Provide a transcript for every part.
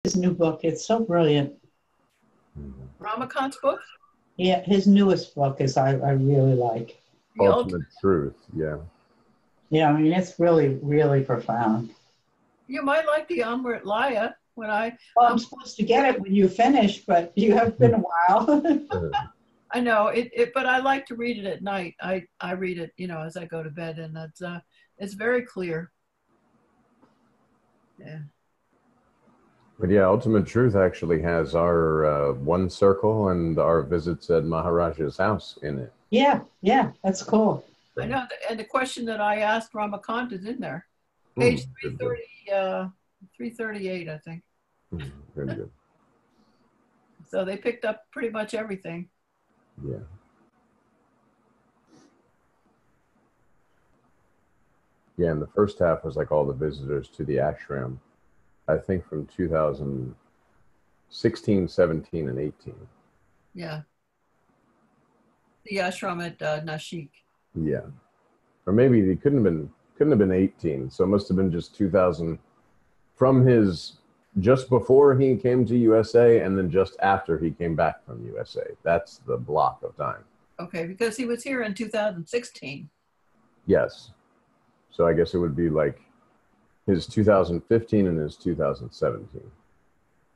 his new book. It's so brilliant. Ramakant's book? Yeah, his newest book is I really like. The Ultimate Truth, yeah. Yeah, I mean, it's really, really profound. You might like the Amrit Laya when I... Well, I'm supposed to get it when you finish, but you have been a while. I know, but I like to read it at night. I read it, as I go to bed, and it's very clear. Yeah. But yeah, Ultimate Truth actually has our one circle and our visits at Maharaja's house in it. Yeah, that's cool. I know, and the question that I asked Ramakant is in there. Page 330, 338, I think. Very good. So they picked up pretty much everything. Yeah. Yeah, and the first half was like all the visitors to the ashram, I think from 2016, 17, and 18. Yeah. The ashram at Nashik. Yeah. Or maybe it couldn't have been 18. So it must have been just 2000 from his just before he came to USA and then just after he came back from USA. That's the block of time. Okay, because he was here in 2016. Yes. So I guess it would be like his 2015 and his 2017.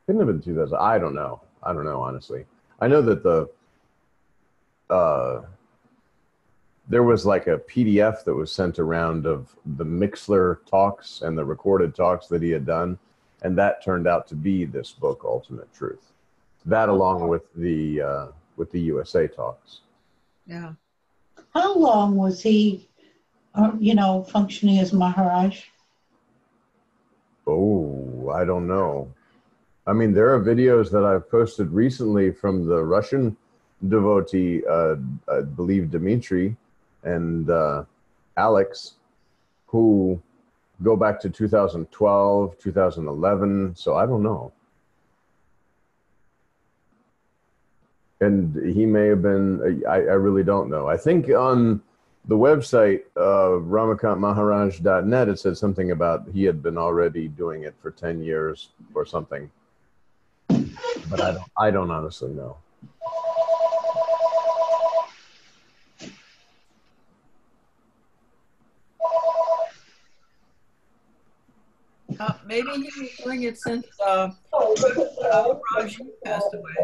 Couldn't have been 2000. I don't know, honestly. I know that there was like a PDF that was sent around of the Mixler talks and the recorded talks that he had done. And that turned out to be this book, Ultimate Truth. That along with the USA talks. Yeah. How long was he, functioning as Maharaj? Oh, I don't know. I mean, there are videos that I've posted recently from the Russian devotee, I believe Dmitry and Alex, who go back to 2012, 2011. So I don't know. And he may have been, I really don't know. I think on the website, ramakantmaharaj.net, it said something about he had been already doing it for 10 years or something. But I don't honestly know. Maybe he was doing it since Raji passed away.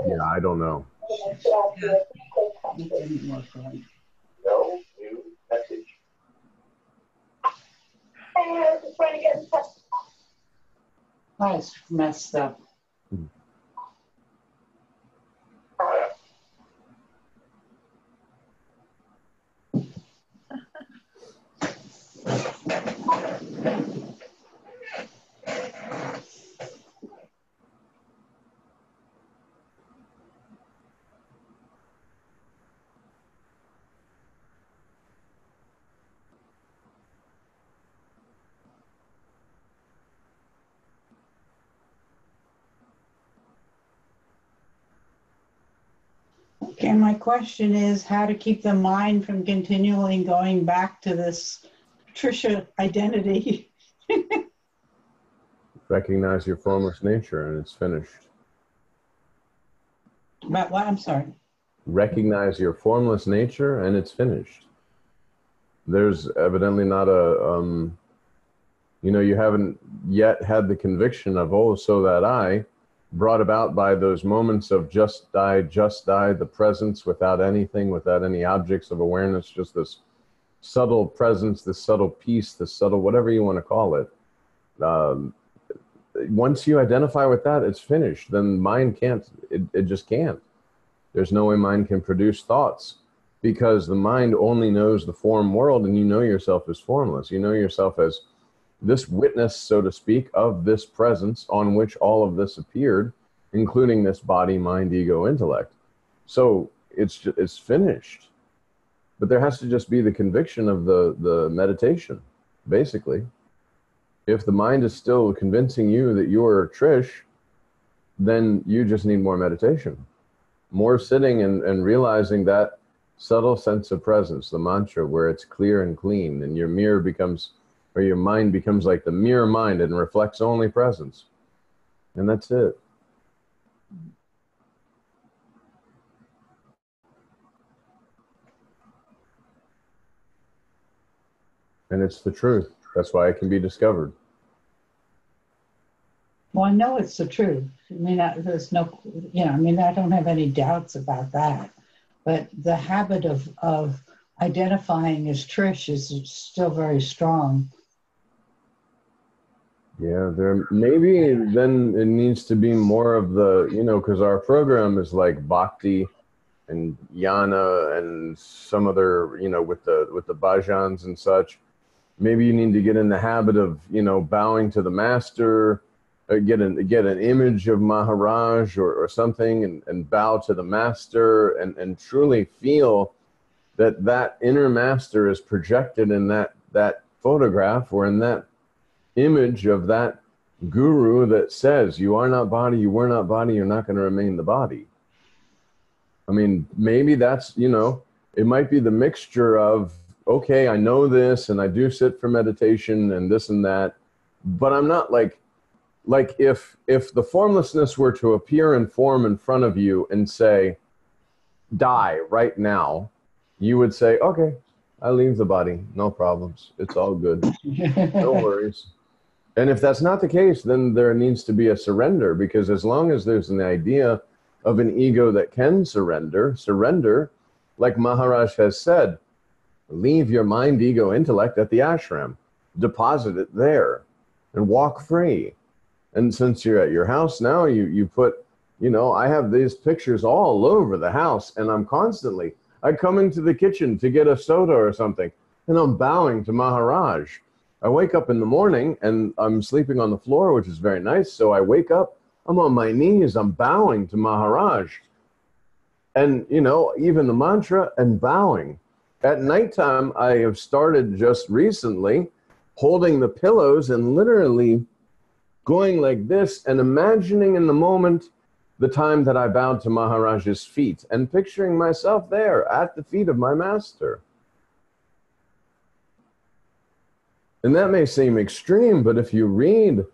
Yeah, I don't know. Yeah. No new message. Just trying to get in touch. Oh, it's messed up. Okay, my question is how to keep the mind from continually going back to this Patricia identity. Recognize your formless nature and it's finished. But what? I'm sorry. Recognize your formless nature and it's finished. There's evidently not a, you haven't yet had the conviction of, oh, so that I, brought about by those moments of just die, the presence without anything, without any objects of awareness, just this subtle presence, this subtle peace, this subtle, whatever you want to call it. Once you identify with that, it's finished. Then mind can't, it just can't. There's no way mind can produce thoughts because the mind only knows the form world and you know yourself as formless. You know yourself as this witness, so to speak, of this presence on which all of this appeared, including this body, mind, ego, intellect. So it's finished. But there has to just be the conviction of the meditation, basically. If the mind is still convincing you that you're Trish, then you just need more meditation. More sitting and realizing that subtle sense of presence, the mantra, where it's clear and clean, and your mirror becomes, where your mind becomes like the mirror mind and reflects only presence. And that's it. And it's the truth. That's why it can be discovered. Well, I know it's the truth. I mean, there's no, I mean, I don't have any doubts about that. But the habit of identifying as Trish is still very strong. Yeah, there maybe then it needs to be more of the, because our program is like Bhakti and Yana and some other, with the bhajans and such. Maybe you need to get in the habit of, bowing to the master, get an image of Maharaj or something and bow to the master and truly feel that inner master is projected in that photograph or in that image of that guru that says, you are not body, you were not body, you're not going to remain the body. I mean, maybe that's, it might be the mixture of, okay, I know this and I do sit for meditation and this and that, but I'm not like if the formlessness were to appear in form in front of you and say, die right now, you would say, okay, I leave the body, no problems. It's all good. No worries. And if that's not the case, then there needs to be a surrender, because as long as there's an idea of an ego that can surrender, like Maharaj has said, leave your mind, ego, intellect at the ashram, deposit it there and walk free. And since you're at your house now, you put, I have these pictures all over the house and I come into the kitchen to get a soda or something and I'm bowing to Maharaj. I wake up in the morning and I'm sleeping on the floor, which is very nice. So I wake up, I'm on my knees, I'm bowing to Maharaj. And, even the mantra and bowing. At nighttime, I have started just recently holding the pillows and literally going like this and imagining in the moment the time that I bowed to Maharaj's feet and picturing myself there at the feet of my master. And that may seem extreme, but if you read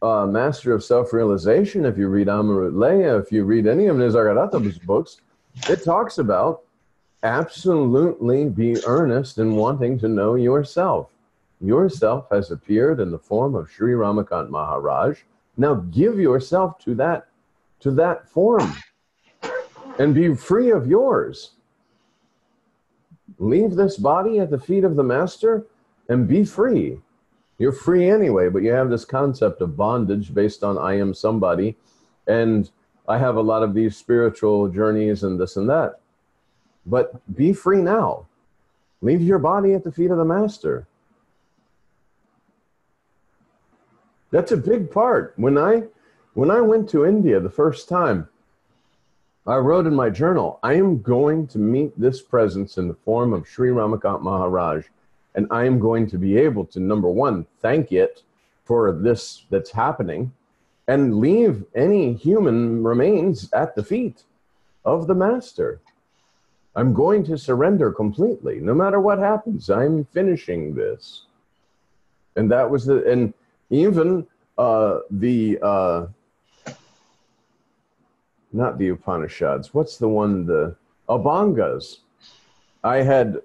Master of Self-Realization, if you read Amarut Leya, if you read any of Nisargadatta's books, it talks about absolutely be earnest in wanting to know yourself. Yourself has appeared in the form of Sri Ramakant Maharaj. Now give yourself to that form and be free of yours. Leave this body at the feet of the master and be free. You're free anyway, but you have this concept of bondage based on I am somebody, and I have a lot of these spiritual journeys and this and that. But be free now. Leave your body at the feet of the master. That's a big part. When I went to India the first time, I wrote in my journal, I am going to meet this presence in the form of Sri Ramakant Maharaj, and I am going to be able to, number one, thank it for this that's happening, and leave any human remains at the feet of the master. I'm going to surrender completely. No matter what happens, I'm finishing this. And that was and even not the Upanishads, what's the one, the Abhangas. I had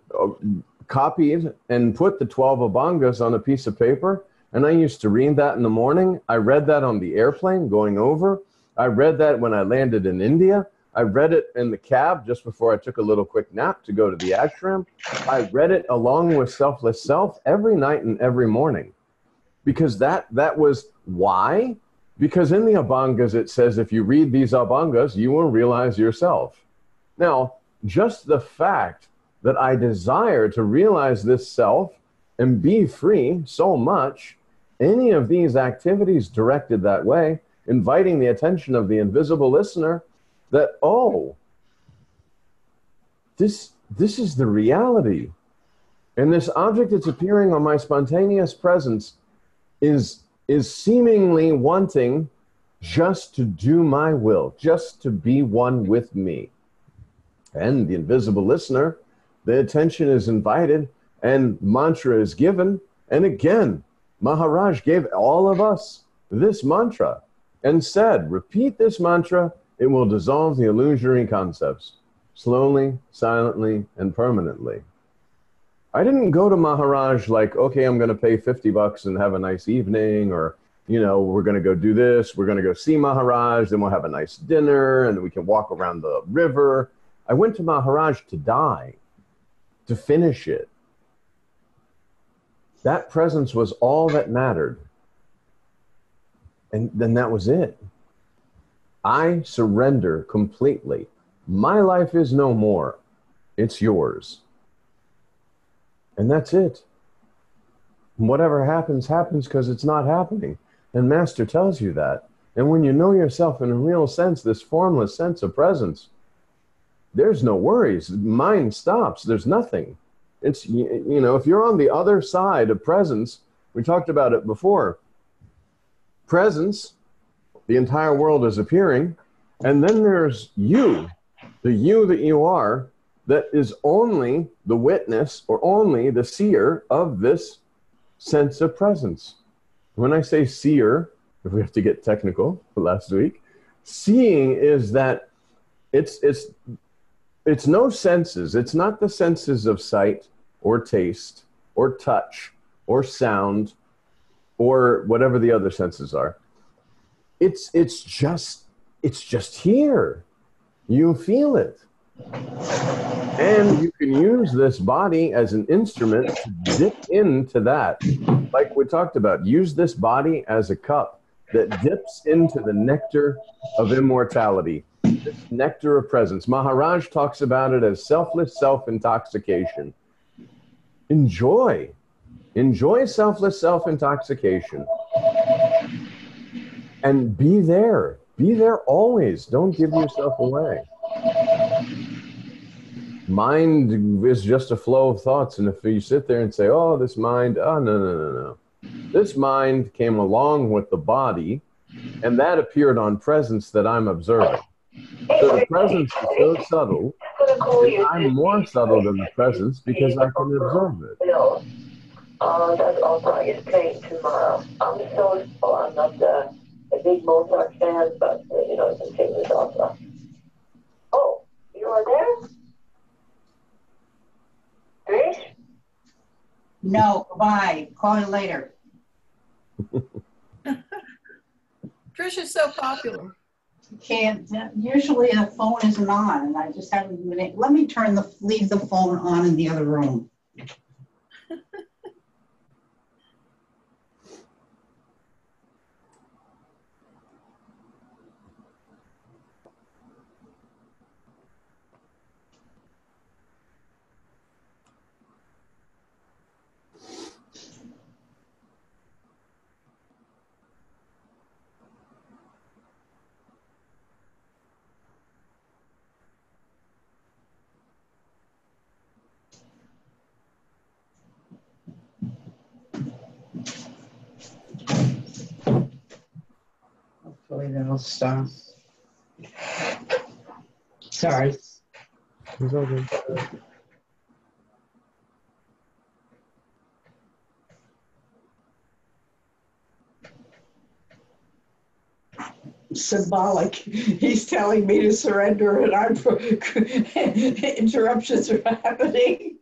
copied and put the 12 Abhangas on a piece of paper, and I used to read that in the morning. I read that on the airplane going over. I read that when I landed in India. I read it in the cab just before I took a little quick nap to go to the ashram. I read it along with Selfless Self every night and every morning. Because that was why? Because in the Abhangas it says if you read these Abhangas, you will realize yourself. Now, just the fact that I desire to realize this self and be free so much, any of these activities directed that way, inviting the attention of the invisible listener that, oh, this is the reality. And this object that's appearing on my spontaneous presence is seemingly wanting just to do my will, just to be one with me. And the invisible listener, the attention is invited and mantra is given, And again, Maharaj gave all of us this mantra and said, repeat this mantra, it will dissolve the illusory concepts slowly, silently, and permanently. I didn't go to Maharaj like, okay, I'm going to pay $50 and have a nice evening, or, you know, we're going to go do this. We're going to go see Maharaj, then we'll have a nice dinner and we can walk around the river. I went to Maharaj to die, to finish it. That presence was all that mattered. And then that was it. I surrender completely. My life is no more. It's yours. And that's it. Whatever happens, happens because it's not happening. And Master tells you that. And when you know yourself in a real sense, this formless sense of presence, there's no worries. Mind stops. There's nothing. It's, you know, if you're on the other side of presence, we talked about it before. Presence, the entire world is appearing. And then there's you, the you that you are, that is only the witness or only the seer of this sense of presence. When I say seer, if we have to get technical last week, seeing is that it's no senses. It's not the senses of sight or taste or touch or sound or whatever the other senses are. It's just here. You feel it. And you can use this body as an instrument to dip into that. Like we talked about, use this body as a cup that dips into the nectar of immortality, this nectar of presence. Maharaj talks about it as selfless self-intoxication. Enjoy selfless self-intoxication. And be there always. Don't give yourself away. Mind is just a flow of thoughts, and if you sit there and say, oh, this mind, oh, no. This mind came along with the body, and that appeared on presence that I'm observing. So the presence is so subtle, and I'm more subtle than the presence because I can observe it. That's also I get playing tomorrow. I'm not a big Mozart fan, but you know, it's a famous opera. Oh, you are there? Trish? No, bye. Call you later. Trish is so popular. Can't, usually the phone isn't on, and I just haven't been able. Let me leave the phone on in the other room. Hopefully that'll stop. Sorry. It's all good. Symbolic. He's telling me to surrender, and I'm interruptions are happening.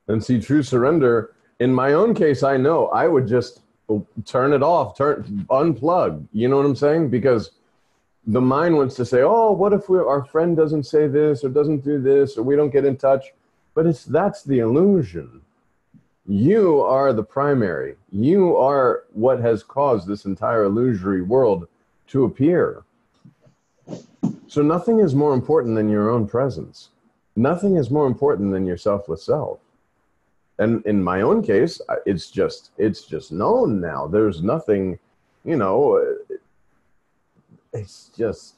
And see, true surrender, in my own case, I know I would just turn it off, unplug. You know what I'm saying? Because the mind wants to say, oh, what if our friend doesn't say this or doesn't do this or we don't get in touch? But that's the illusion. You are the primary. You are what has caused this entire illusory world to appear. So nothing is more important than your own presence. Nothing is more important than your selfless self. And in my own case, it's just known now. There's nothing, you know, it's just,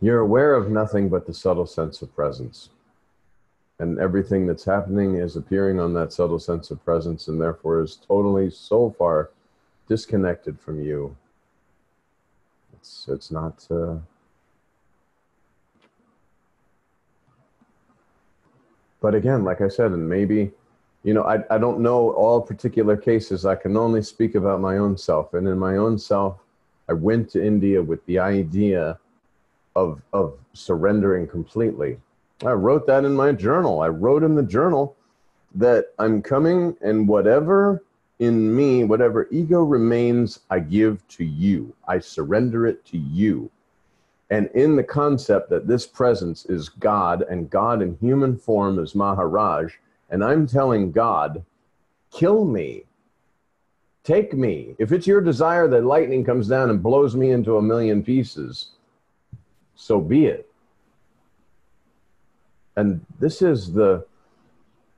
you're aware of nothing but the subtle sense of presence. And everything that's happening is appearing on that subtle sense of presence, and therefore is totally so far disconnected from you. It's not But again, like I said, and maybe, you know, I don't know all particular cases. I can only speak about my own self. And in my own self, I went to India with the idea of surrendering completely. I wrote that in my journal. I wrote in the journal that I'm coming, and whatever in me, whatever ego remains, I give to you. I surrender it to you. And in the concept that this presence is God, and God in human form is Maharaj, and I'm telling God, kill me, take me. If it's your desire that lightning comes down and blows me into a million pieces, so be it. And this is the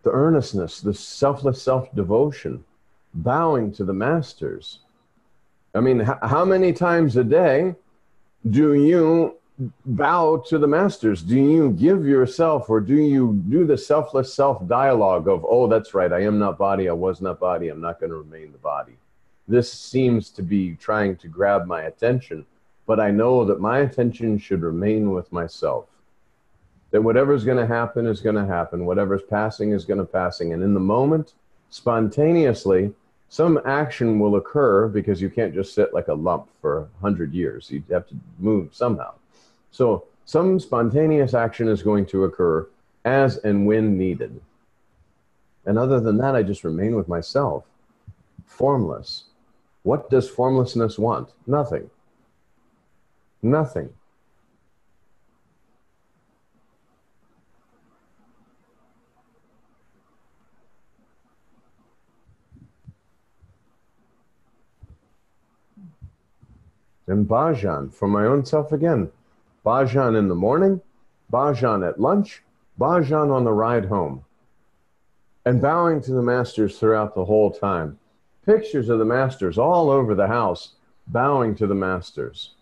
earnestness, the selfless self-devotion, bowing to the masters. I mean, how many times a day do you bow to the masters? Do you give yourself, or do you do the selfless self-dialogue of, oh, that's right, I am not body, I was not body, I'm not going to remain the body. This seems to be trying to grab my attention, but I know that my attention should remain with myself. That whatever's going to happen is going to happen. Whatever's passing is going to passing. And in the moment, spontaneously, some action will occur, because you can't just sit like a lump for 100 years. You have to move somehow. So some spontaneous action is going to occur as and when needed. And other than that, I just remain with myself, formless. What does formlessness want? Nothing. Nothing. And bhajan, for my own self again. Bhajan in the morning, bhajan at lunch, bhajan on the ride home. And bowing to the masters throughout the whole time. Pictures of the masters all over the house, bowing to the masters.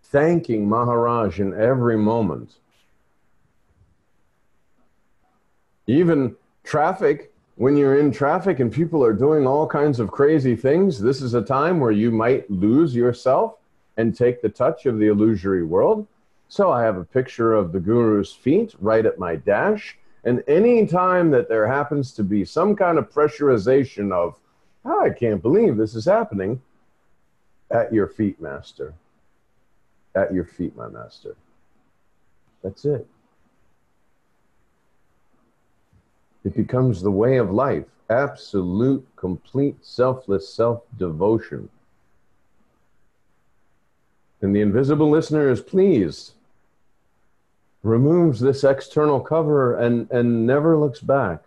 Thanking Maharaj in every moment. Even traffic, when you're in traffic and people are doing all kinds of crazy things, this is a time where you might lose yourself and take the touch of the illusory world. So I have a picture of the Guru's feet right at my dash. And any time that there happens to be some kind of pressurization of, oh, I can't believe this is happening, at your feet, Master. At your feet, my Master. That's it. It becomes the way of life. Absolute, complete, selfless self-devotion. And the invisible listener is pleased, removes this external cover, and never looks back.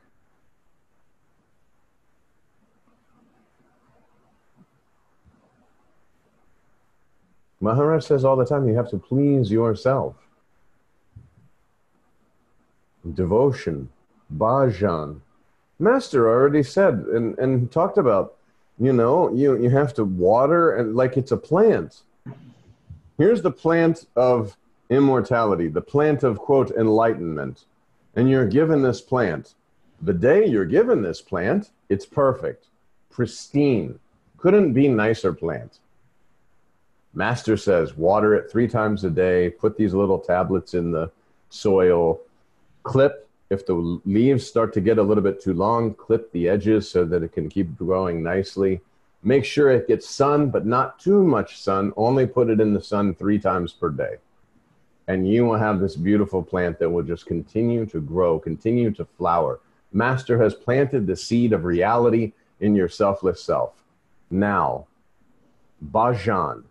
Maharaj says all the time, you have to please yourself. Devotion, bhajan. Master already said and talked about, you know, you have to water, and like it's a plant. Here's the plant of immortality, the plant of, quote, enlightenment. And you're given this plant. The day you're given this plant, it's perfect, pristine. Couldn't be nicer plant. Master says, water it 3 times a day, put these little tablets in the soil, clip, if the leaves start to get a little bit too long, clip the edges so that it can keep growing nicely. Make sure it gets sun, but not too much sun. Only put it in the sun 3 times per day. And you will have this beautiful plant that will just continue to grow, continue to flower. Master has planted the seed of reality in your selfless self. Now, bhajan,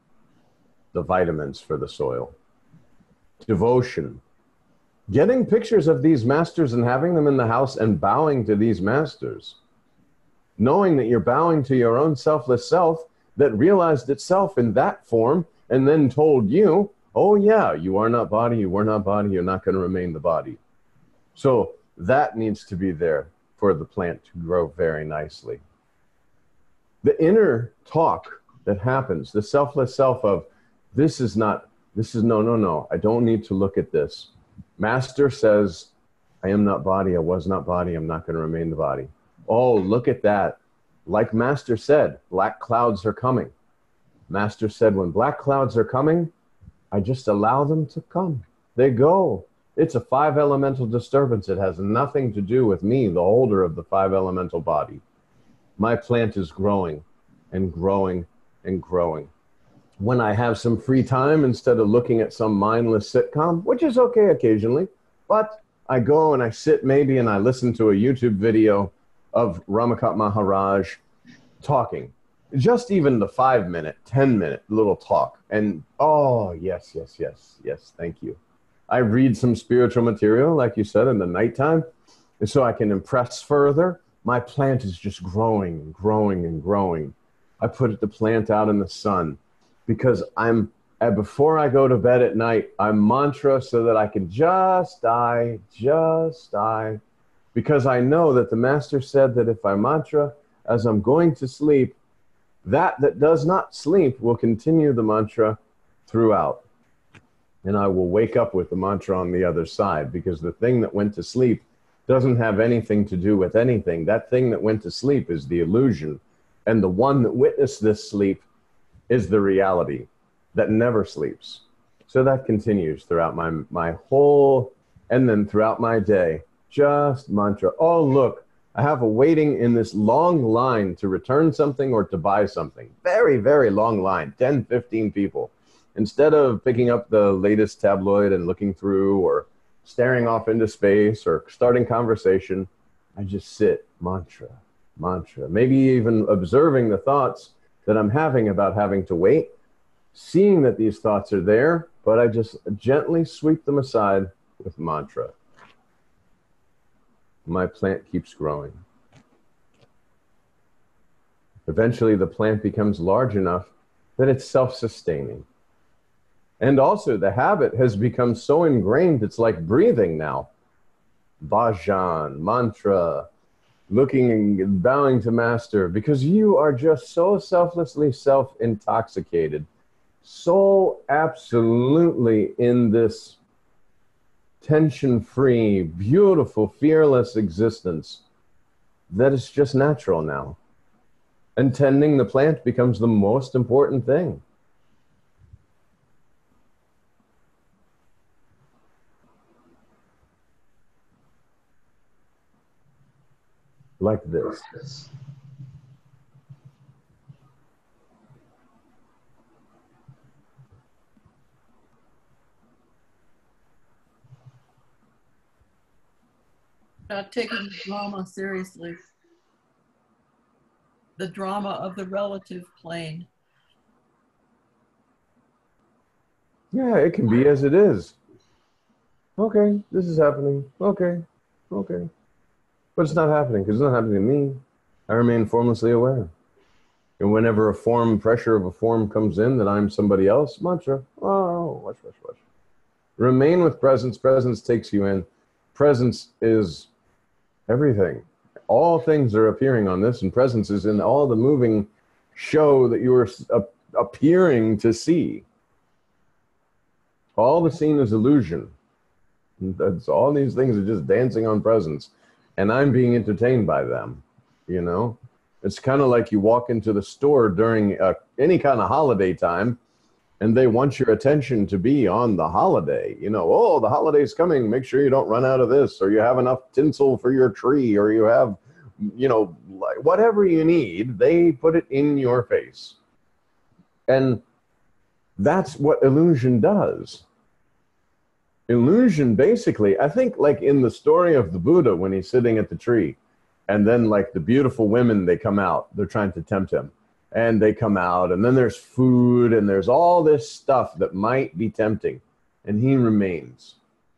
the vitamins for the soil. Devotion. Getting pictures of these masters and having them in the house and bowing to these masters. Knowing that you're bowing to your own selfless self that realized itself in that form and then told you, oh yeah, you are not body, you were not body, you're not going to remain the body. So that needs to be there for the plant to grow very nicely. The inner talk that happens, the selfless self of, this is no, I don't need to look at this. Master says, I am not body, I was not body, I'm not going to remain the body. Oh, look at that. Like Master said, black clouds are coming. Master said, when black clouds are coming, I just allow them to come. They go. It's a 5 elemental disturbance. It has nothing to do with me, the holder of the 5 elemental body. My plant is growing and growing and growing. When I have some free time, instead of looking at some mindless sitcom, which is okay occasionally, but I go and I sit maybe and I listen to a YouTube video of Ramakant Maharaj talking. Just even the 5-minute, 10-minute little talk. And oh, yes, yes, yes, yes, thank you. I read some spiritual material, like you said, in the nighttime, and so I can impress further. My plant is just growing and growing and growing. I put the plant out in the sun because before I go to bed at night, I mantra so that I can just die, because I know that the master said that if I mantra as I'm going to sleep, that does not sleep will continue the mantra throughout. And I will wake up with the mantra on the other side, because the thing that went to sleep doesn't have anything to do with anything. That thing that went to sleep is the illusion. And the one that witnessed this sleep is the reality that never sleeps. So that continues throughout my whole, and then throughout my day, just mantra. Oh, look, I have a waiting in this long line to return something or to buy something. Very, very long line, 10, 15 people. Instead of picking up the latest tabloid and looking through or staring off into space or starting conversation, I just sit, mantra, maybe even observing the thoughts that I'm having about having to wait, seeing that these thoughts are there, but I just gently sweep them aside with mantra. My plant keeps growing. Eventually, the plant becomes large enough that it's self-sustaining. And also, the habit has become so ingrained, it's like breathing now. Bhajan, mantra, looking and bowing to master, because you are just so selflessly self-intoxicated, so absolutely in this tension-free, beautiful, fearless existence that it's just natural now. And tending the plant becomes the most important thing. Like this. Not taking the drama seriously. The drama of the relative plane. Yeah, it can be as it is. Okay, this is happening. Okay. But it's not happening because it's not happening to me. I remain formlessly aware. And whenever a pressure of a form comes in that I'm somebody else, mantra, oh, watch. Remain with presence. Presence takes you in. Presence is everything. All things are appearing on this, and presence is in all the moving show that you are appearing to see. All the scene is illusion. That's all these things are just dancing on presence. And I'm being entertained by them, you know? It's kind of like you walk into the store during any kind of holiday time, and they want your attention to be on the holiday. You know, oh, the holiday's coming. Make sure you don't run out of this, or you have enough tinsel for your tree, or you have, you know, whatever you need, they put it in your face. And that's what illusion does. Illusion, basically, I think like in the story of the Buddha when he's sitting at the tree, and then like the beautiful women, they come out, they're trying to tempt him, and they come out, and then there's food, and there's all this stuff that might be tempting, and he remains.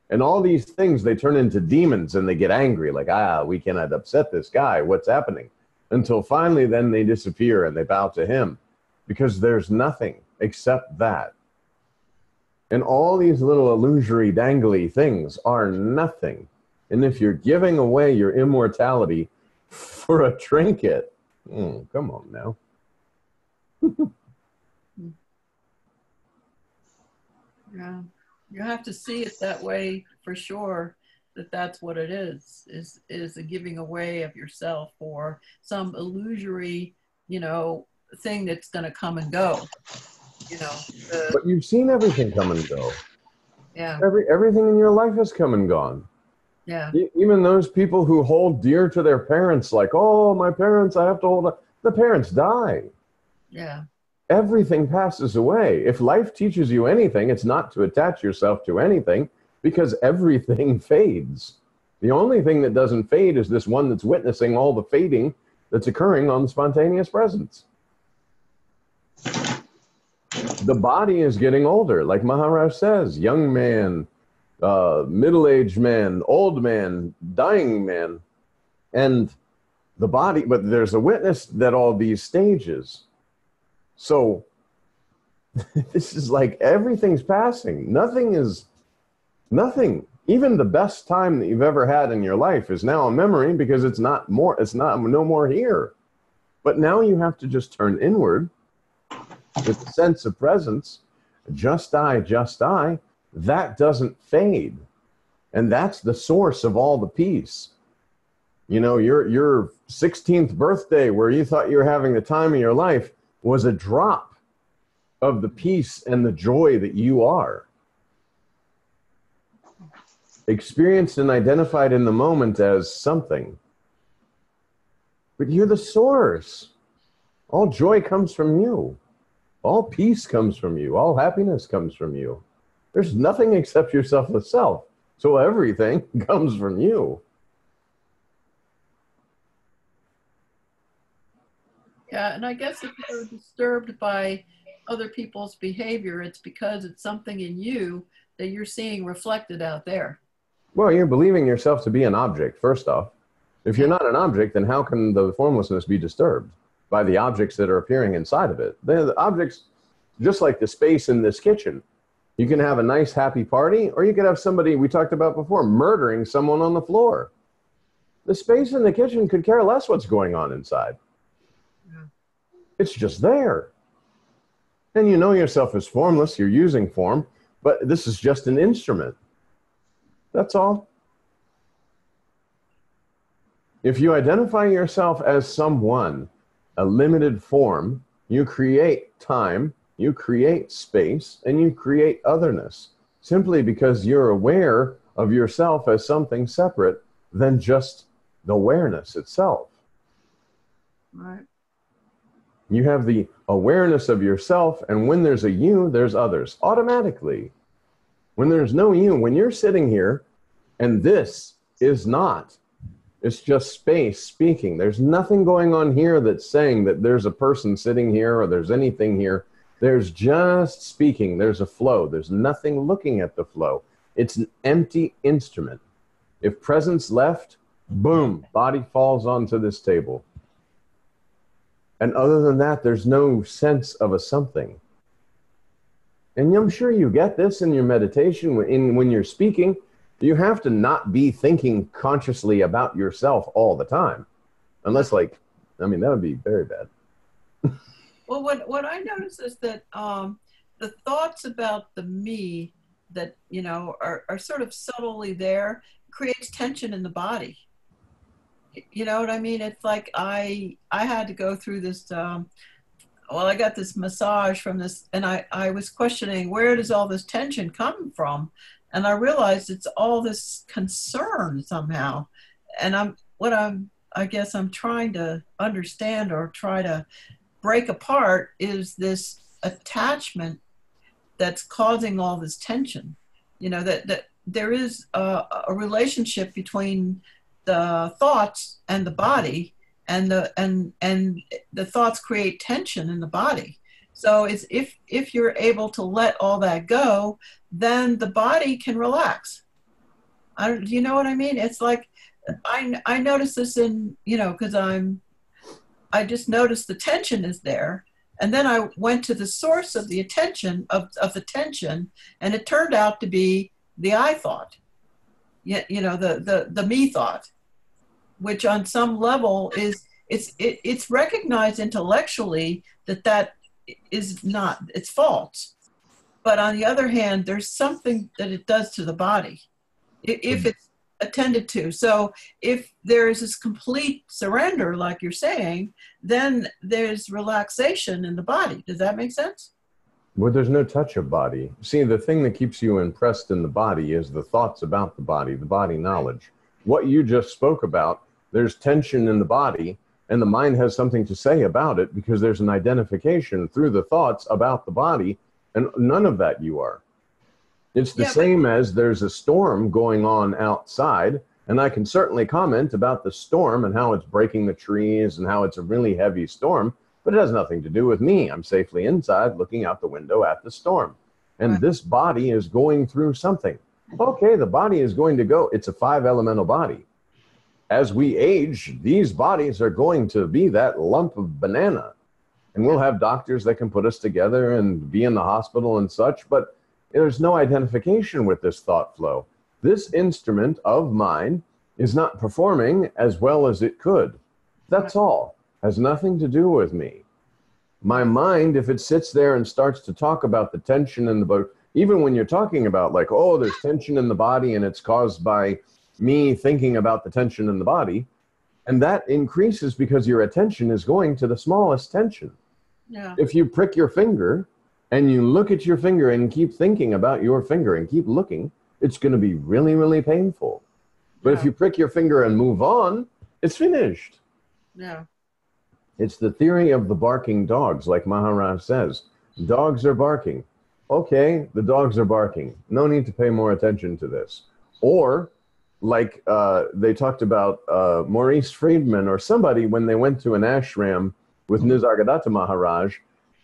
And all these things, they turn into demons, and they get angry, like, we cannot upset this guy, what's happening? Until finally then they disappear, and they bow to him, because there's nothing except that. And all these little illusory, dangly things are nothing. And if you're giving away your immortality for a trinket, come on now. Yeah, you have to see it that way for sure, that's what it is a giving away of yourself for some illusory, you know, thing that's going to come and go. You know, but you've seen everything come and go. Yeah. Everything in your life has come and gone. Yeah. Even those people who hold dear to their parents, like, oh, my parents, I have to hold on. The parents die. Yeah. Everything passes away. If life teaches you anything, it's not to attach yourself to anything, because everything fades. The only thing that doesn't fade is this one that's witnessing all the fading that's occurring on the spontaneous presence. The body is getting older, like Maharaj says, young man, middle-aged man, old man, dying man. And the body, but there's a witness that all these stages. So this is like everything's passing. Nothing. Even the best time that you've ever had in your life is now a memory, because it's no more here. But now you have to just turn inward with the sense of presence. Just I. That doesn't fade. And that's the source of all the peace. You know, your 16th birthday, where you thought you were having the time of your life, was a drop of the peace and the joy that you are. Experienced and identified in the moment as something. But you're the source. All joy comes from you. All peace comes from you. All happiness comes from you. There's nothing except your selfless self. So everything comes from you. Yeah, and I guess if you're disturbed by other people's behavior, it's because it's something in you that you're seeing reflected out there. Well, you're believing yourself to be an object, first off. If you're not an object, then how can the formlessness be disturbed? By the objects that are appearing inside of it. They're the objects, just like the space in this kitchen. You can have a nice, happy party, or you could have somebody, we talked about before, murdering someone on the floor. The space in the kitchen could care less what's going on inside. Yeah. It's just there. And you know yourself as formless, you're using form, but this is just an instrument. That's all. If you identify yourself as someone, a limited form, you create time, you create space, and you create otherness, simply because you're aware of yourself as something separate than just the awareness itself. Right. You have the awareness of yourself, and when there's a you, there's others, automatically. When there's no you, when you're sitting here, and this is not, it's just space speaking. There's nothing going on here that's saying that there's a person sitting here or there's anything here. There's just speaking. There's a flow. There's nothing looking at the flow. It's an empty instrument. If presence left, boom, body falls onto this table. And other than that, there's no sense of a something. And I'm sure you get this in your meditation when you're speaking. You have to not be thinking consciously about yourself all the time. Unless, like, I mean, that would be very bad. Well, what I notice is that the thoughts about the me that, you know, are sort of subtly there, creates tension in the body. You know what I mean? It's like I had to go through this, well, I got this massage from this, and I was questioning, where does all this tension come from? And I realized it's all this concern somehow. And I guess I'm trying to understand or try to break apart is this attachment that's causing all this tension. You know, that there is a relationship between the thoughts and the body, and the thoughts create tension in the body. So it's if you're able to let all that go, then the body can relax. Do you know what I mean? It's like I notice this in, you know, because I just noticed the tension is there, and then I went to the source of the attention of the tension, and it turned out to be the I thought, you know, the me thought, which on some level is it's recognized intellectually that is not, it's false. But on the other hand, there's something that it does to the body if it's attended to. So if there's this complete surrender, like you're saying, then there's relaxation in the body. Does that make sense? Where there's no touch of body. See, the thing that keeps you impressed in the body is the thoughts about the body knowledge. What you just spoke about, there's tension in the body, and the mind has something to say about it because there's an identification through the thoughts about the body, and none of that you are. It's the same as there's a storm going on outside, and I can certainly comment about the storm and how it's breaking the trees and how it's a really heavy storm, but it has nothing to do with me. I'm safely inside looking out the window at the storm. And this body is going through something. Okay, the body is going to go. It's a 5 elemental body. As we age, these bodies are going to be that lump of banana. And we'll have doctors that can put us together and be in the hospital and such, but there's no identification with this thought flow. This instrument of mine is not performing as well as it could. That's all. Has nothing to do with me. My mind, if it sits there and starts to talk about the tension in the body, even when you're talking about like, oh, there's tension in the body and it's caused by me thinking about the tension in the body, and that increases because your attention is going to the smallest tension. Yeah. If you prick your finger and you look at your finger and keep thinking about your finger and keep looking, it's going to be really, really painful. But if you prick your finger and move on, it's finished. Yeah. It's the theory of the barking dogs, like Maharaj says. Dogs are barking. Okay, the dogs are barking. No need to pay more attention to this. Or, like they talked about Maurice Friedman or somebody when they went to an ashram with Nisargadatta Maharaj,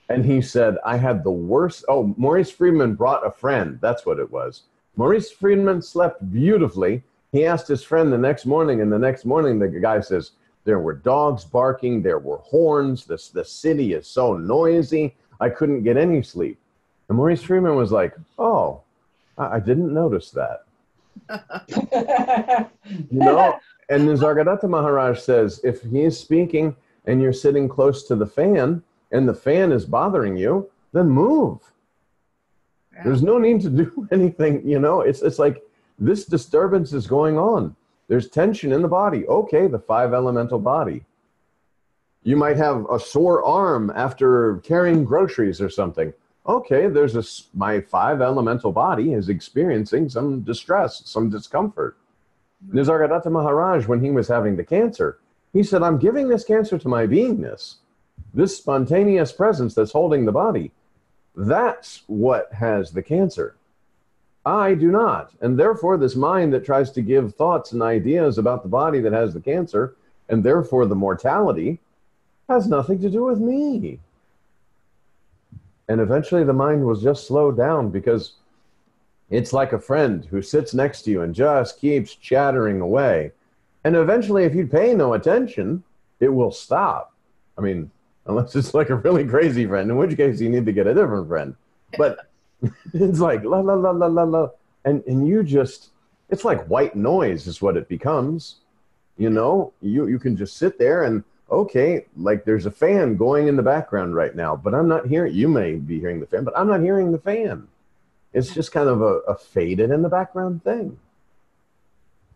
and he said, I had the worst. Oh, Maurice Friedman brought a friend. That's what it was. Maurice Friedman slept beautifully. He asked his friend the next morning, and the next morning the guy says, there were dogs barking, there were horns, the city is so noisy, I couldn't get any sleep. And Maurice Friedman was like, oh, I didn't notice that. You know, and Nisargadatta Maharaj says, if he is speaking and you're sitting close to the fan and the fan is bothering you, then move. Yeah. There's no need to do anything, you know, it's like this disturbance is going on. There's tension in the body. Okay, the 5 elemental body. You might have a sore arm after carrying groceries or something. Okay, my 5 elemental body is experiencing some distress, some discomfort. Nisargadatta Maharaj, when he was having the cancer, he said, I'm giving this cancer to my beingness. This spontaneous presence that's holding the body, that's what has the cancer. I do not. And therefore, this mind that tries to give thoughts and ideas about the body that has the cancer, and therefore the mortality, has nothing to do with me. And eventually the mind will just slow down because it's like a friend who sits next to you and just keeps chattering away. And eventually, if you pay no attention, it will stop. I mean, unless it's like a really crazy friend, in which case you need to get a different friend. But it's like la la la la la la, and you just, it's like white noise is what it becomes. You know, you can just sit there and okay, like there's a fan going in the background right now, but I'm not hearing. You may be hearing the fan, but I'm not hearing the fan. It's just kind of a faded in the background thing.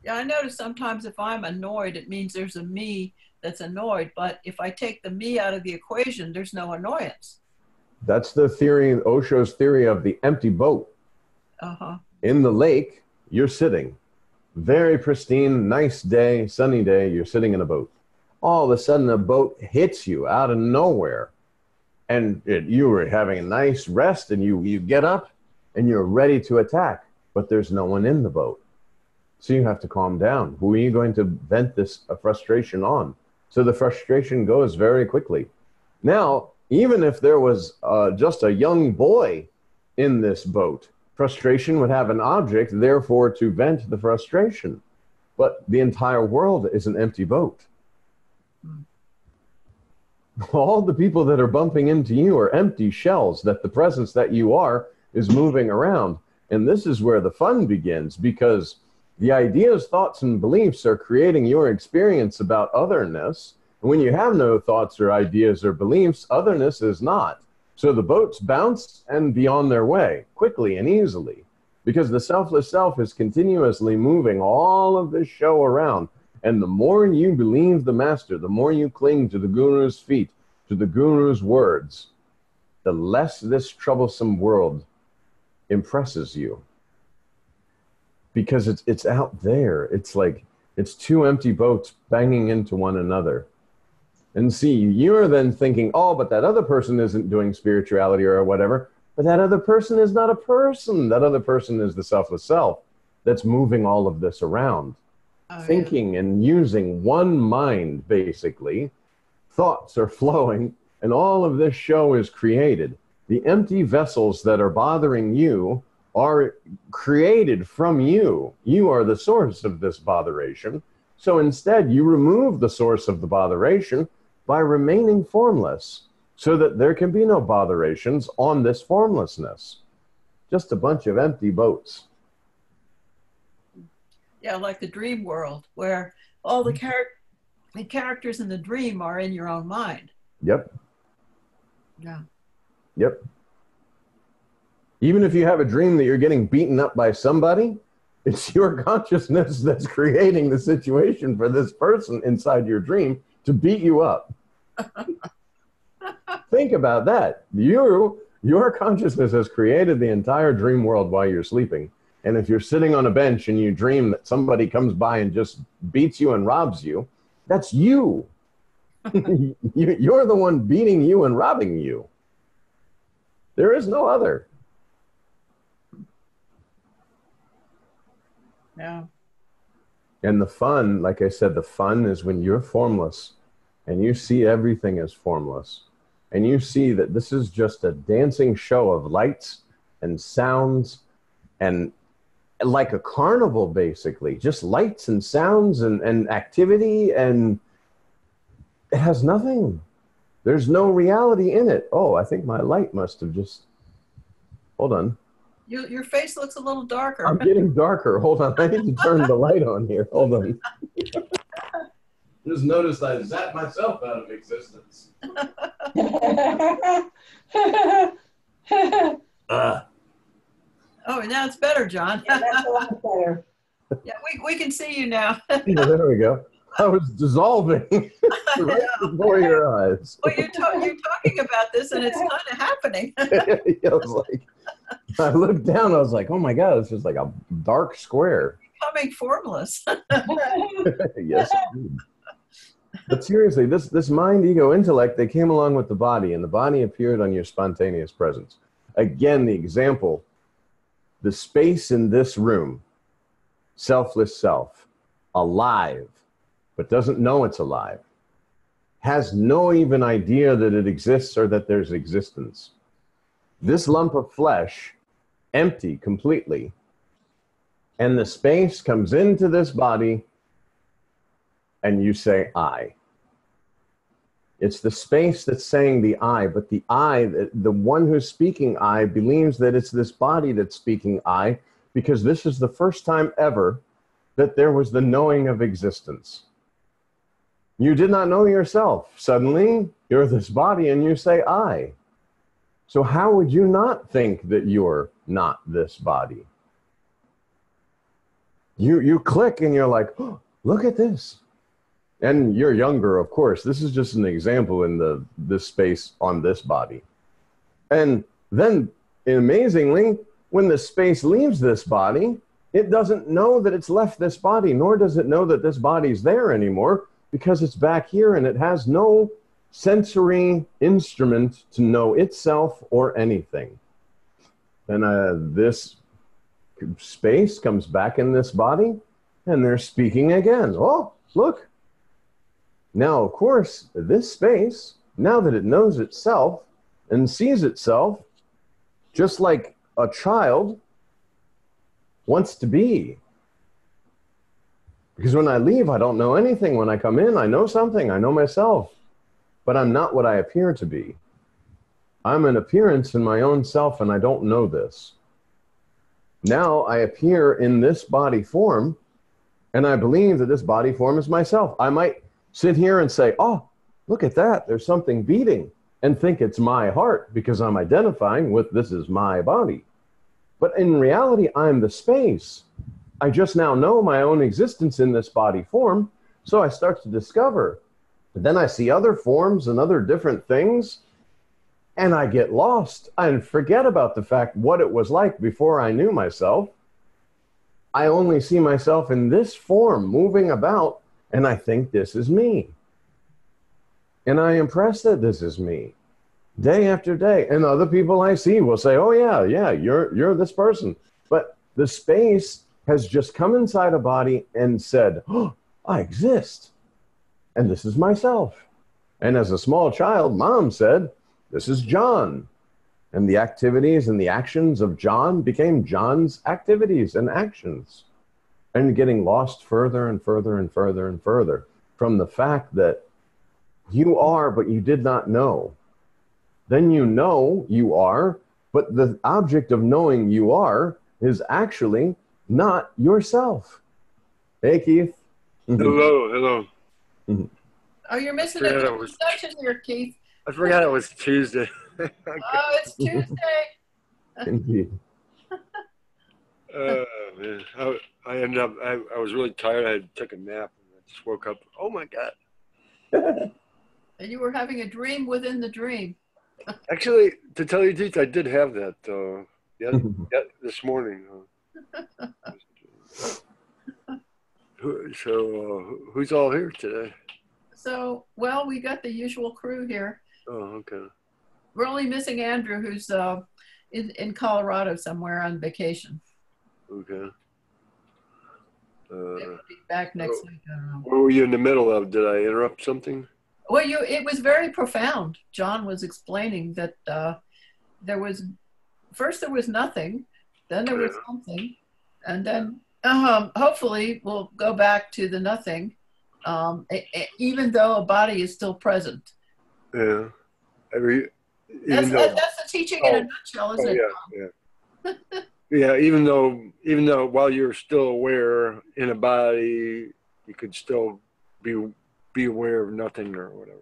Yeah, I notice sometimes if I'm annoyed, it means there's a me that's annoyed. But if I take the me out of the equation, there's no annoyance. That's the theory, Osho's theory of the empty boat. Uh-huh. In the lake, you're sitting. Very pristine, nice day, sunny day, you're sitting in a boat. All of a sudden, a boat hits you out of nowhere. And you were having a nice rest, and you get up, and you're ready to attack. But there's no one in the boat. So you have to calm down. Who are you going to vent this frustration on? So the frustration goes very quickly. Now, even if there was just a young boy in this boat, frustration would have an object, therefore, to vent the frustration. But the entire world is an empty boat. All the people that are bumping into you are empty shells that the presence that you are is moving around. And this is where the fun begins, because the ideas, thoughts, and beliefs are creating your experience about otherness. And when you have no thoughts or ideas or beliefs, otherness is not. So the boats bounce and be on their way quickly and easily, because the selfless self is continuously moving all of this show around. And the more you believe the master, the more you cling to the guru's feet, to the guru's words, the less this troublesome world impresses you. Because it's out there. It's like, it's two empty boats banging into one another. And see, you're then thinking, oh, but that other person isn't doing spirituality or whatever. But that other person is not a person. That other person is the selfless self that's moving all of this around. Thinking and using one mind, basically. Thoughts are flowing, and all of this show is created. The empty vessels that are bothering you are created from you. You are the source of this botheration. So instead, you remove the source of the botheration by remaining formless, so that there can be no botherations on this formlessness. Just a bunch of empty boats. Yeah, like the dream world, where all the characters in the dream are in your own mind. Yep. Yeah. Yep. Even if you have a dream that you're getting beaten up by somebody, it's your consciousness that's creating the situation for this person inside your dream to beat you up. Think about that. Your consciousness has created the entire dream world while you're sleeping. And if you're sitting on a bench and you dream that somebody comes by and just beats you and robs you, that's you. You're the one beating you and robbing you. There is no other. Yeah. And the fun, like I said, the fun is when you're formless and you see everything as formless. And you see that this is just a dancing show of lights and sounds and like a carnival, basically. Just lights and sounds and activity, and it has nothing. There's no reality in it. Oh, I think my light must have just... Hold on. Your face looks a little darker. I'm getting darker. Hold on. I need to turn the light on here. Hold on. Just noticed I zapped myself out of existence. Oh, now it's better, John. Yeah, that's a lot better. Yeah, we can see you now. Yeah, there we go. I was dissolving right before your eyes. Well, you're talking about this, and it's kind of happening. I was like, I looked down. I was like, oh my God, it's just like a dark square. Becoming formless. Yes, indeed. But seriously, this mind, ego, intellect, they came along with the body, and the body appeared on your spontaneous presence. Again, the example, the space in this room, selfless self, alive, but doesn't know it's alive, has no even idea that it exists or that there's existence. This lump of flesh, empty completely, and the space comes into this body, and you say, I. It's the space that's saying the I, but the I, the one who's speaking I, believes that it's this body that's speaking I, because this is the first time ever that there was the knowing of existence. You did not know yourself. Suddenly, you're this body and you say I. So how would you not think that you're not this body? You click and you're like, oh, look at this. And you're younger, of course. This is just an example in this space on this body. And then, amazingly, when the space leaves this body, it doesn't know that it's left this body, nor does it know that this body's there anymore, because it's back here and it has no sensory instrument to know itself or anything. And this space comes back in this body, and they're speaking again. Oh, look. Now, of course, this space, now that it knows itself and sees itself, just like a child wants to be. Because when I leave, I don't know anything. When I come in, I know something. I know myself. But I'm not what I appear to be. I'm an appearance in my own self, and I don't know this. Now I appear in this body form, and I believe that this body form is myself. I might sit here and say, oh, look at that. There's something beating, and think it's my heart because I'm identifying with this is my body. But in reality, I'm the space. I just now know my own existence in this body form, so I start to discover. And then I see other forms and other different things, And I get lost and forget about the fact what it was like before I knew myself. I only see myself in this form moving about, and I think this is me. And I impress that this is me day after day. And other people I see will say, oh yeah, you're this person. But the space has just come inside a body and said, oh, I exist. And this is myself. And as a small child, Mom said, this is John. And the activities and the actions of John became John's activities and actions. And getting lost further and further and further and further from the fact that you are, but you did not know. Then you know you are, but the object of knowing you are is actually not yourself. Hey, Keith. Hello. Oh, you're missing a good discussion here, Keith. I forgot it was Tuesday. Okay. Oh, it's Tuesday. Indeed. Man. I ended up, I was really tired. I had to take a nap. And I just woke up. Oh, my God. And you were having a dream within the dream. Actually, to tell you the truth, I did have that this morning. So who's all here today? So, well, we got the usual crew here. Oh, okay. We're only missing Andrew, who's in Colorado somewhere on vacation. Okay. He'll be back next week. I don't know. What were you in the middle of? Did I interrupt something? Well, it was very profound. John was explaining that there was nothing, then there was something, and then hopefully we'll go back to the nothing, even though a body is still present. Yeah. That's the teaching in a nutshell, isn't it? Yeah. Yeah, even though while you're still aware in a body, you could still be aware of nothing or whatever.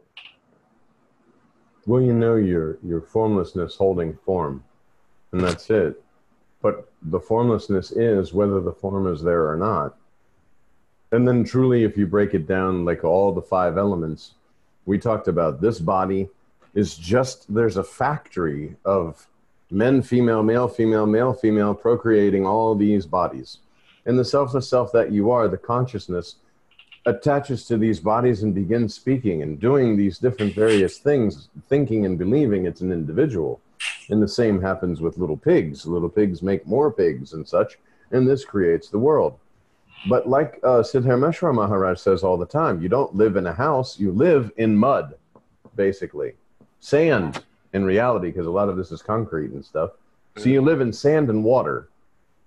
Well, you know your formlessness holding form, and that's it. But the formlessness is whether the form is there or not. And then truly, if you break it down like all the 5 elements, we talked about this body is just, there's a factory of men, female, male, female, male, female, procreating all these bodies. And the selfless self that you are, the consciousness, attaches to these bodies and begins speaking and doing these different various things, thinking and believing it's an individual. And the same happens with little pigs. Little pigs make more pigs and such, and this creates the world. But like Siddharmeshwar Maharaj says all the time, you don't live in a house, you live in mud, basically. Sand, in reality, because a lot of this is concrete and stuff. So you live in sand and water.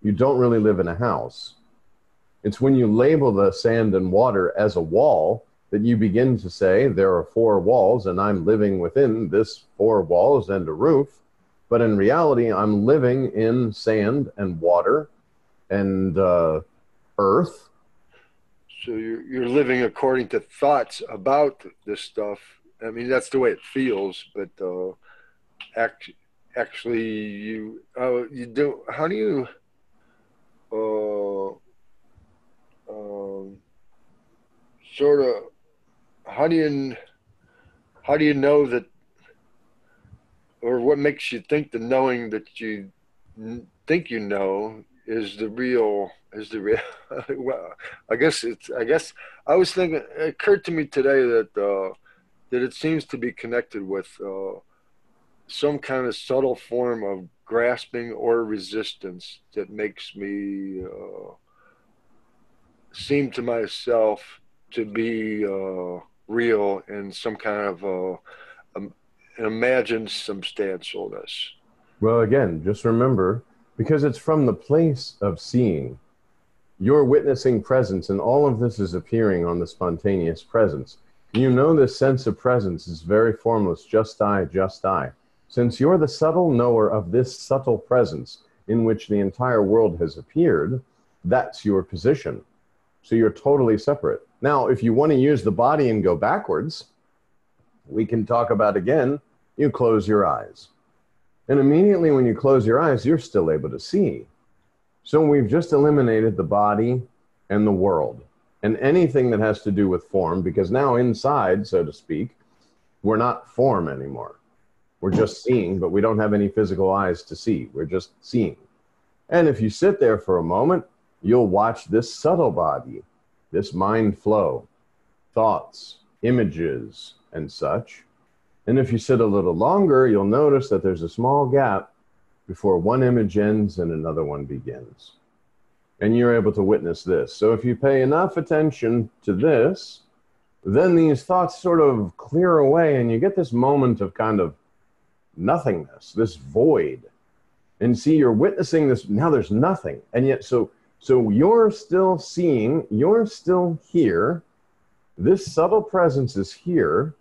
You don't really live in a house. It's when you label the sand and water as a wall that you begin to say, there are 4 walls and I'm living within this 4 walls and a roof. But in reality, I'm living in sand and water and earth. So you're living according to thoughts about this stuff. I mean, that's the way it feels, but actually you do, how do you sort of, how do you know that, or what makes you think the knowing that you think you know is the real well, I guess I was thinking, it occurred to me today that it seems to be connected with some kind of subtle form of grasping or resistance that makes me seem to myself to be real in some kind of an imagined substantialness. Well, again, just remember, because it's from the place of seeing, you're witnessing presence, and all of this is appearing on the spontaneous presence. You know this sense of presence is very formless, just I, just I. Since you're the subtle knower of this subtle presence in which the entire world has appeared, that's your position. So you're totally separate. Now, if you want to use the body and go backwards, we can talk about again, you close your eyes. And immediately when you close your eyes, you're still able to see. So we've just eliminated the body and the world and anything that has to do with form, because now inside, so to speak, we're not form anymore. We're just seeing, but we don't have any physical eyes to see. We're just seeing. And if you sit there for a moment, you'll watch this subtle body, this mind flow, thoughts, images, and such. And if you sit a little longer, you'll notice that there's a small gap before one image ends and another one begins. And you're able to witness this. So if you pay enough attention to this, then these thoughts sort of clear away and you get this moment of kind of nothingness, this void. And see, you're witnessing this, now there's nothing. And yet, so you're still seeing, you're still here. This subtle presence is here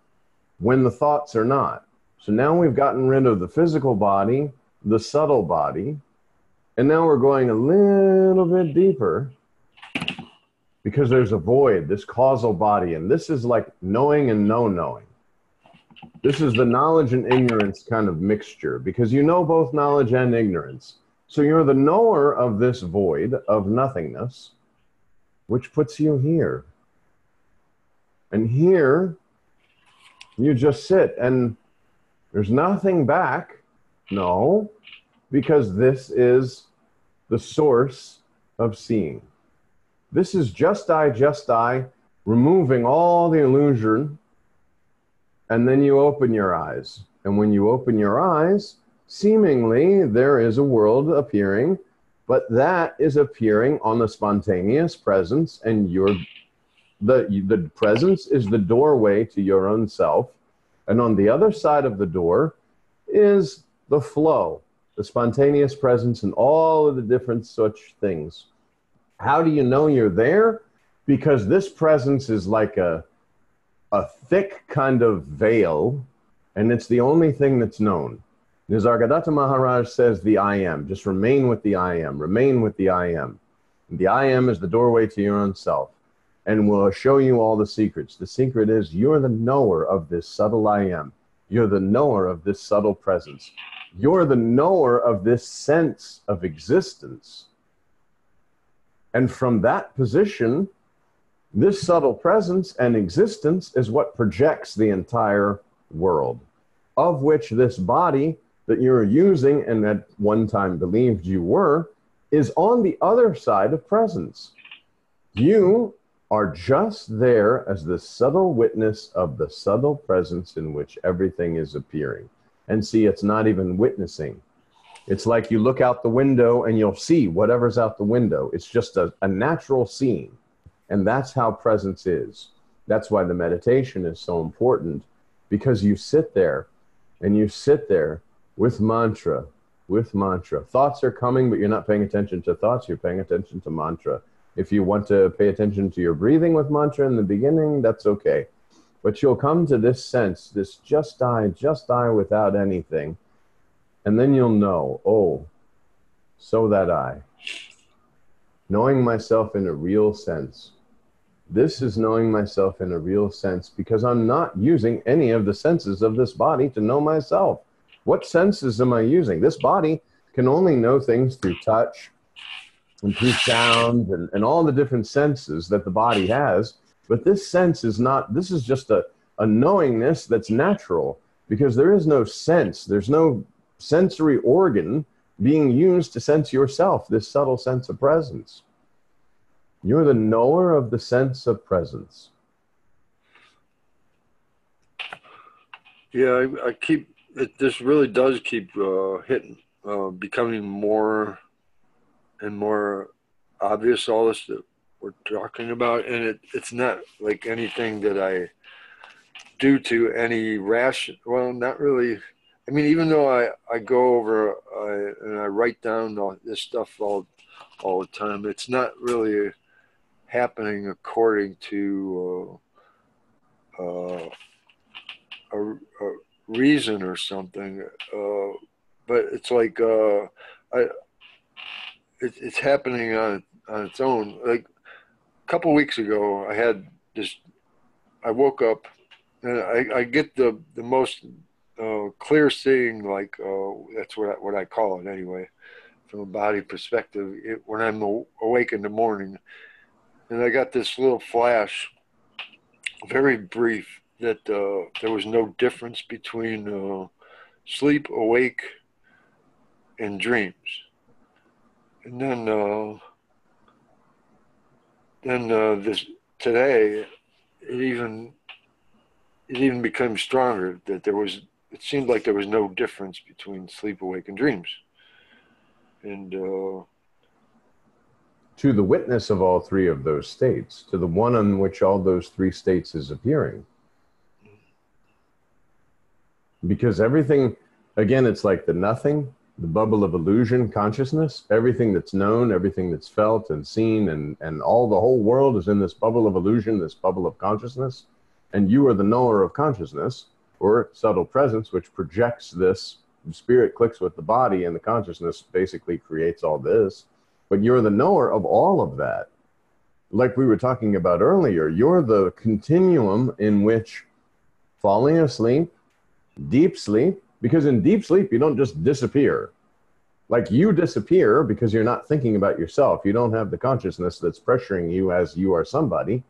when the thoughts are not. So now we've gotten rid of the physical body, the subtle body, and now we're going a little bit deeper because there's a void, this causal body, and this is like knowing and no knowing. This is the knowledge and ignorance kind of mixture because you know both knowledge and ignorance. So you're the knower of this void of nothingness, which puts you here. And here, you just sit and there's nothing back. No, because this is the source of seeing. This is just I, removing all the illusion. And then you open your eyes. And when you open your eyes, seemingly there is a world appearing, but that is appearing on the spontaneous presence, and the presence is the doorway to your own self. And on the other side of the door is the flow, the spontaneous presence, and all of the different such things. How do you know you're there? Because this presence is like a thick kind of veil, and it's the only thing that's known. Nisargadatta Maharaj says the I am. Just remain with the I am. Remain with the I am. And the I am is the doorway to your own self. And we'll show you all the secrets. The secret is you're the knower of this subtle I am. You're the knower of this subtle presence. You're the knower of this sense of existence. And from that position, this subtle presence and existence is what projects the entire world, of which this body that you're using and at one time believed you were, is on the other side of presence. You are just there as the subtle witness of the subtle presence in which everything is appearing. And see, it's not even witnessing. It's like you look out the window and you'll see whatever's out the window. It's just a natural seeing. And that's how presence is. That's why the meditation is so important, because you sit there and you sit there with mantra, with mantra. Thoughts are coming, but you're not paying attention to thoughts, you're paying attention to mantra. If you want to pay attention to your breathing with mantra in the beginning, that's okay. But you'll come to this sense, this just I without anything. And then you'll know, oh, so that I. Knowing myself in a real sense. This is knowing myself in a real sense because I'm not using any of the senses of this body to know myself. What senses am I using? This body can only know things through touch and through sound and all the different senses that the body has. But this sense is not, this is just a knowingness that's natural because there is no sense. There's no sensory organ being used to sense yourself, this subtle sense of presence. You're the knower of the sense of presence. Yeah, I keep, this really does keep hitting, becoming more and more obvious, all this that we're talking about. And it's not like anything that I do to any well, not really. I mean, even though I go over and I write down all this stuff all the time, it's not really happening according to a reason or something, but it's like it's happening on its own. Like a couple weeks ago, I woke up and I get the most clear seeing, like that's what I call it anyway, from a body perspective, when I'm awake in the morning. And I got this little flash, very brief, that there was no difference between sleep, awake, and dreams. And then this today, it even became stronger that it seemed like there was no difference between sleep, awake, and dreams. And to the witness of all three of those states, to the one on which all those three states is appearing. Because everything, again, it's like the nothing, the bubble of illusion, consciousness, everything that's known, everything that's felt and seen, and all the whole world is in this bubble of illusion, this bubble of consciousness. And you are the knower of consciousness, or subtle presence, which projects this. Spirit clicks with the body, and the consciousness basically creates all this. But you're the knower of all of that. Like we were talking about earlier, you're the continuum in which falling asleep, deep sleep, because in deep sleep, you don't just disappear. Like you disappear because you're not thinking about yourself. You don't have the consciousness that's pressuring you as you are somebody.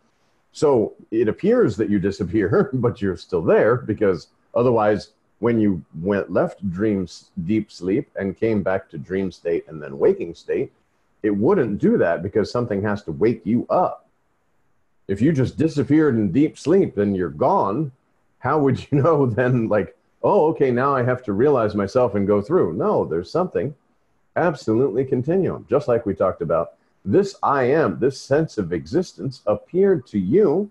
So it appears that you disappear, but you're still there, because otherwise, when you left dreams, deep sleep, and came back to dream state and then waking state, it wouldn't do that because something has to wake you up. If you just disappeared in deep sleep, then you're gone. How would you know then, like, oh, okay, now I have to realize myself and go through? No, there's something absolutely continuum. Just like we talked about, this I am, this sense of existence appeared to you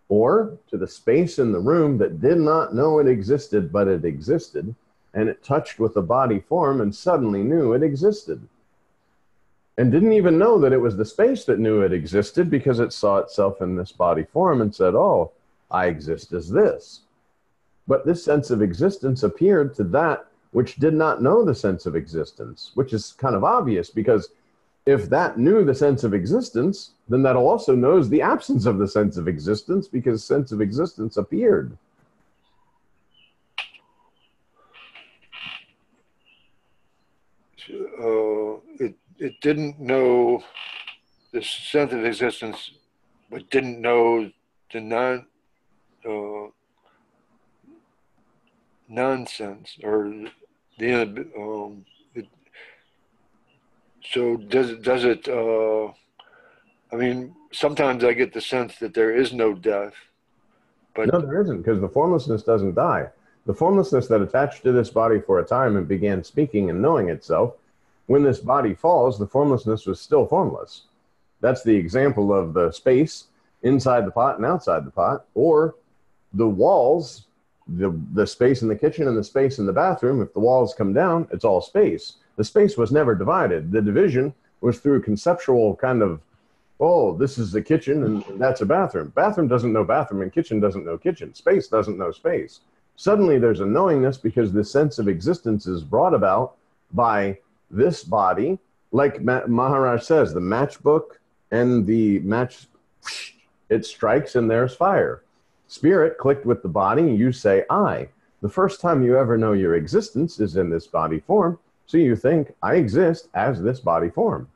or to the space in the room that did not know it existed, but it existed, and it touched with the body form and suddenly knew it existed. And didn't even know that it was the space that knew it existed, because it saw itself in this body form and said, oh, I exist as this. But this sense of existence appeared to that which did not know the sense of existence, which is kind of obvious, because if that knew the sense of existence, then that also knows the absence of the sense of existence, because sense of existence appeared. It didn't know the sense of existence, but didn't know the nonsense, or the so does it I mean, sometimes I get the sense that there is no death, but no, there isn't, because the formlessness doesn't die. The formlessness that attached to this body for a time and began speaking and knowing itself, when this body falls, the formlessness was still formless. That's the example of the space inside the pot and outside the pot, or the walls, the space in the kitchen and the space in the bathroom. If the walls come down, it's all space. The space was never divided. The division was through conceptual kind of, oh, this is the kitchen and that's a bathroom. Bathroom doesn't know bathroom, and kitchen doesn't know kitchen. Space doesn't know space. Suddenly there's a knowingness, because the sense of existence is brought about by this body. Like Maharaj says, the matchbook and the match, it strikes and there's fire. Spirit clicked with the body, you say, I. The first time you ever know your existence is in this body form, so you think, I exist as this body form.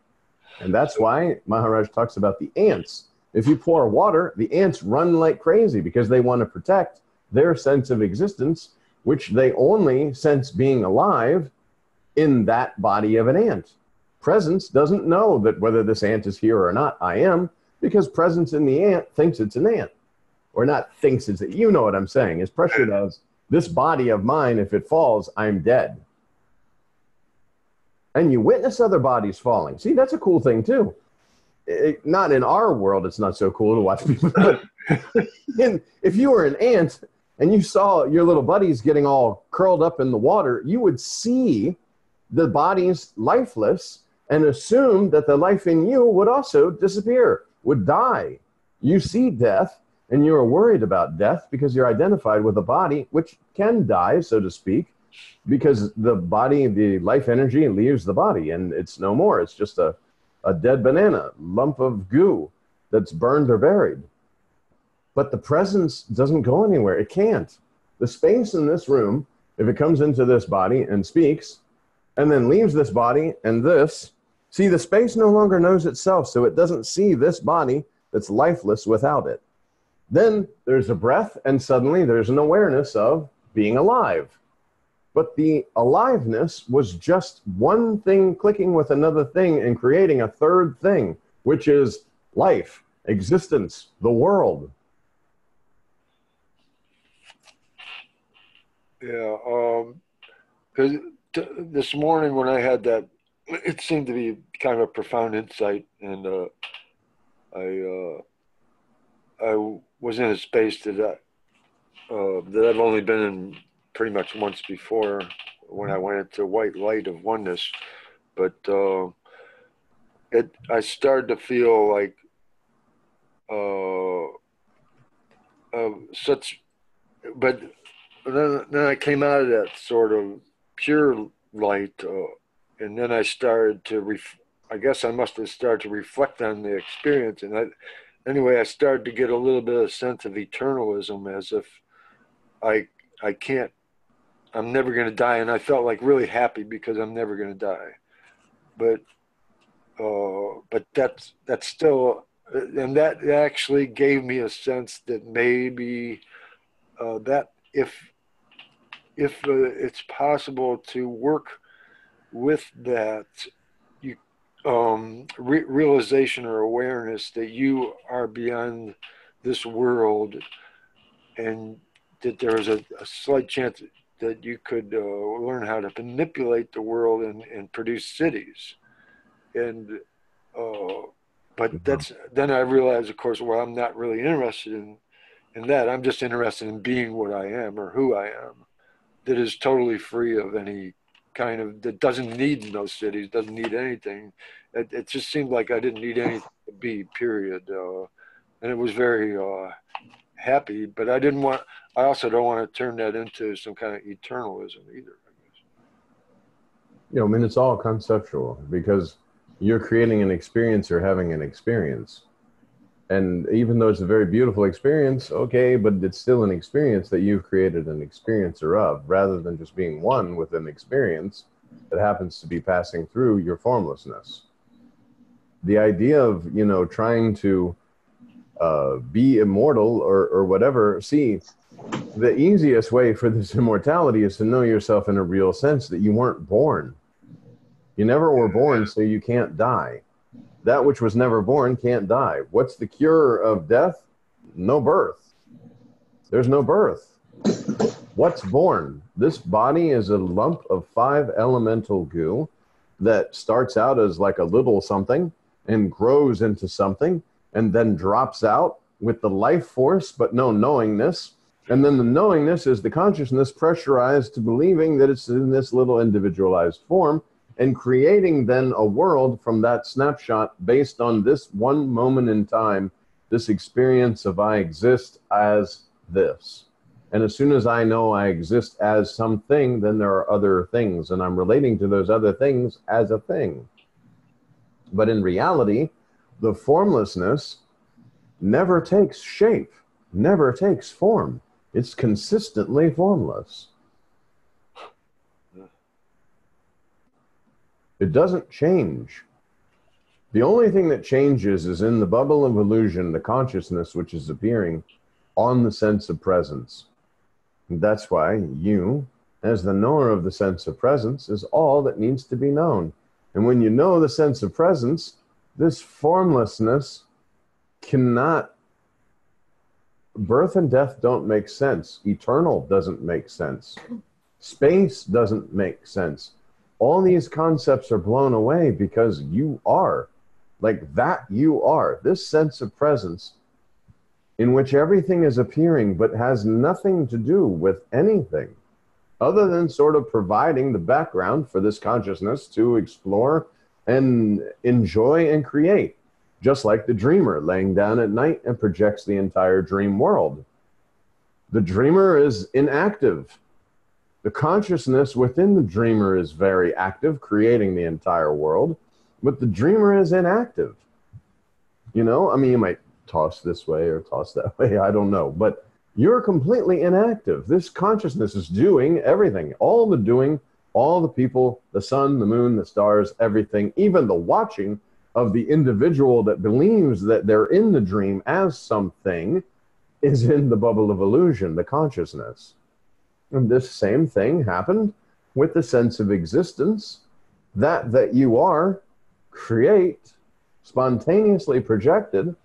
And that's why Maharaj talks about the ants. If you pour water, the ants run like crazy, because they want to protect their sense of existence, which they only sense being alive in that body of an ant. Presence doesn't know that whether this ant is here or not, I am, because presence in the ant thinks it's an ant. Or not thinks it's, you know what I'm saying, is pressured as this body of mine, if it falls, I'm dead. And you witness other bodies falling. See, that's a cool thing too. Not in our world, it's not so cool to watch people, but if you were an ant and you saw your little buddies getting all curled up in the water, you would see the bodies lifeless and assume that the life in you would also disappear, would die. You see death, and you're worried about death because you're identified with a body which can die, so to speak, because the body, the life energy leaves the body and it's no more. It's just a dead banana, lump of goo that's burned or buried. But the presence doesn't go anywhere. It can't. The space in this room, if it comes into this body and speaks and then leaves this body and this, see, the space no longer knows itself, so it doesn't see this body that's lifeless without it. Then there's a breath, and suddenly there's an awareness of being alive. But the aliveness was just one thing clicking with another thing and creating a third thing, which is life, existence, the world. Yeah. Because this morning when I had that, it seemed to be kind of a profound insight, and I was in a space that I've only been in pretty much once before, when I went into white light of oneness. But I started to feel like such, but then I came out of that sort of pure light, and then I started to I guess I must have started to reflect on the experience, and anyway, I started to get a little bit of a sense of eternalism, as if I can't, I'm never going to die, and I felt like really happy because I'm never going to die. But that's still, and that actually gave me a sense that maybe that if it's possible to work with that realization or awareness that you are beyond this world, and that there is a slight chance that you could learn how to manipulate the world and produce cities. And but then I realized, of course, well, I'm not really interested in that. I'm just interested in being what I am, or who I am, that is totally free of any kind of, that doesn't need no cities, doesn't need anything. It just seemed like I didn't need anything to be, period. And it was very happy, but I also don't want to turn that into some kind of eternalism either, I guess. You know, I mean, it's all conceptual, because you're creating an experience or having an experience. And even though it's a very beautiful experience, okay, but it's still an experience that you've created an experiencer of, rather than just being one with an experience that happens to be passing through your formlessness. The idea of, you know, trying to be immortal or whatever, see, the easiest way for this immortality is to know yourself in a real sense, that you weren't born. You never were born, so you can't die. That which was never born can't die. What's the cure of death? No birth. There's no birth. What's born? This body is a lump of 5 elemental goo that starts out as like a little something and grows into something, and then drops out with the life force but no knowingness. And then the knowingness is the consciousness pressurized to believing that it's in this little individualized form, and creating then a world from that snapshot based on this one moment in time, this experience of I exist as this. And as soon as I know I exist as something, then there are other things, and I'm relating to those other things as a thing. But in reality, the formlessness never takes shape, never takes form. It's consistently formless. It doesn't change. The only thing that changes is in the bubble of illusion, the consciousness which is appearing on the sense of presence. And that's why you, as the knower of the sense of presence, is all that needs to be known. And when you know the sense of presence, this formlessness cannot, birth and death don't make sense. Eternal doesn't make sense. Space doesn't make sense. All these concepts are blown away because you are, like that you are, this sense of presence in which everything is appearing but has nothing to do with anything other than sort of providing the background for this consciousness to explore and enjoy and create, just like the dreamer laying down at night and projects the entire dream world. The dreamer is inactive. The consciousness within the dreamer is very active, creating the entire world, but the dreamer is inactive. You know, I mean, you might toss this way or toss that way, I don't know, but you're completely inactive. This consciousness is doing everything, all the doing, all the people, the sun, the moon, the stars, everything, even the watching of the individual that believes that they're in the dream as something is in the bubble of illusion, the consciousness. And this same thing happened with the sense of existence, that you are, create, spontaneously projected,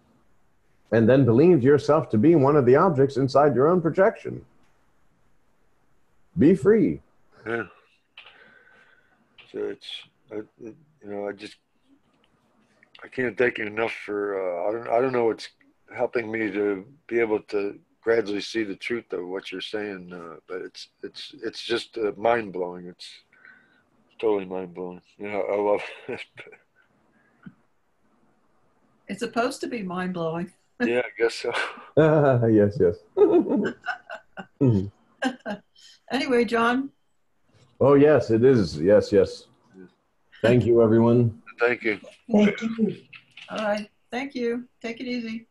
and then believe yourself to be one of the objects inside your own projection. Be free. Yeah. So it's, I can't thank you enough for, I don't know what's helping me to be able to gradually see the truth of what you're saying, but it's just mind blowing. It's totally mind blowing. I love it. It's supposed to be mind blowing. Yeah, I guess so. Yes, yes. Anyway, John. Oh, yes, it is. Yes, yes. Thank you, everyone. Thank you. Thank you. All right. Thank you. Take it easy.